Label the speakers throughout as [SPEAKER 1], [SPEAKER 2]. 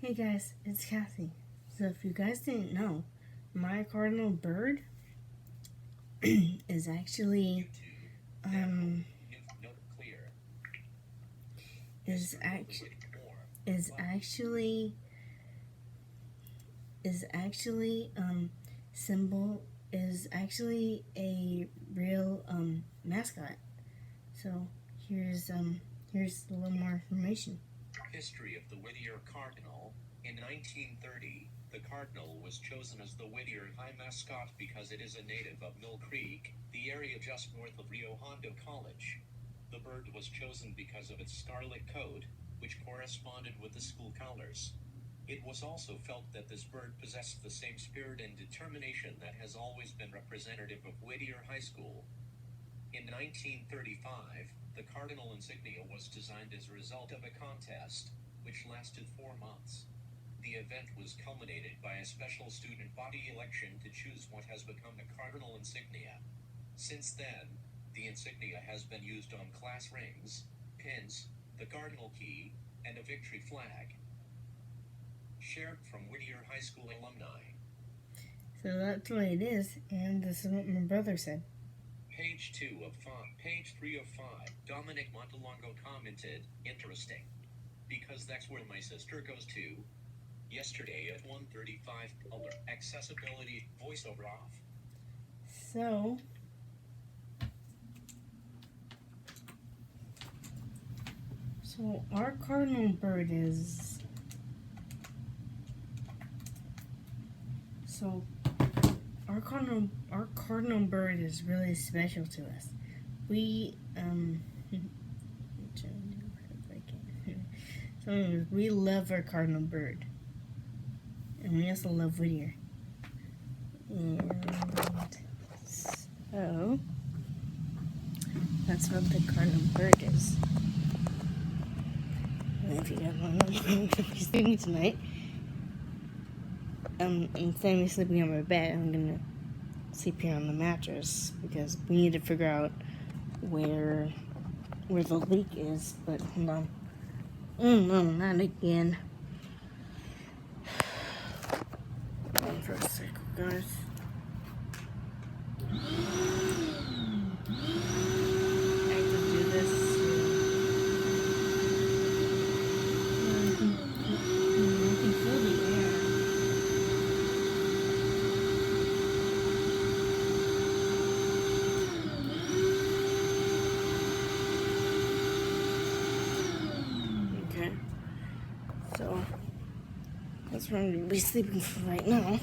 [SPEAKER 1] Hey guys, it's Kathy. So if you guys didn't know, my cardinal bird is actually is actually is actually is actually symbol is actually a real mascot. So here's a little more information.
[SPEAKER 2] History of the Whittier Cardinal. In 1930, the cardinal was chosen as the Whittier High mascot because it is a native of Mill Creek, the area just north of Rio Hondo College. The bird was chosen because of its scarlet coat, which corresponded with the school colors. It was also felt that this bird possessed the same spirit and determination that has always been representative of Whittier High School. In 1935, the cardinal insignia was designed as a result of a contest, which lasted 4 months. The event was culminated by a special student body election to choose what has become the cardinal insignia. Since then, the insignia has been used on class rings, pins, the cardinal key, and a victory flag. Shared from Whittier High School alumni.
[SPEAKER 1] So that's what it is, and this is what my brother said.
[SPEAKER 2] Page 2 of 5. Page 3 of 5. Dominic Montalongo commented, interesting. Because that's where my sister goes to. Yesterday at 1:35. Alert. Accessibility. Voiceover off.
[SPEAKER 1] So our cardinal bird is... Our cardinal bird is really special to us. We we love our cardinal bird, and we also love Whittier. And so that's what the cardinal bird is. And if you guys want to know what I'm doing tonight, instead of me sleeping on my bed, I'm gonna sleep here on the mattress because we need to figure out where the leak is. But hold on. Oh no, not again. Hold on for a sec, guys. I have to do this. I can feel the air. Okay. So that's where I'm gonna be sleeping for right now.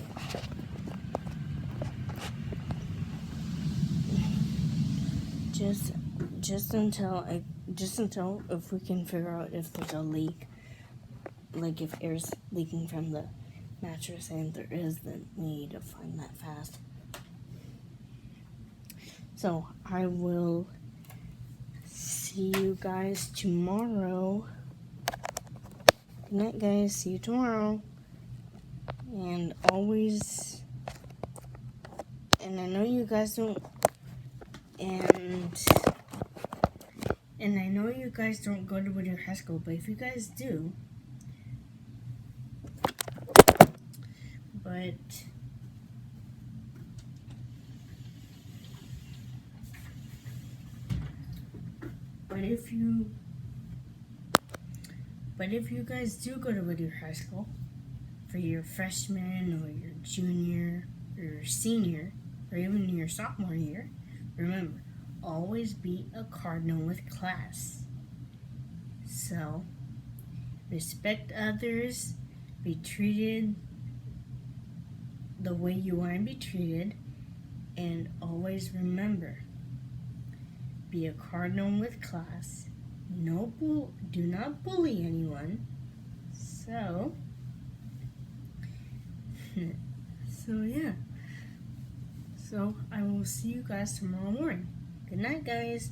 [SPEAKER 1] Just until if we can figure out if there's a leak, like if air's leaking from the mattress, and if there is, then we need to find that fast. So I will see you guys tomorrow. Good night, guys. See you tomorrow. And always, and I know you guys don't, and I know you guys don't go to Whittier High School, but if you guys do, but if you guys do go to Whittier High School for your freshman or your junior or your senior or even your sophomore year, remember, always be a cardinal with class. So, respect others, be treated the way you want to be treated, and always remember, be a cardinal with class. Do not bully anyone. So yeah. So I will see you guys tomorrow morning. Good night, guys.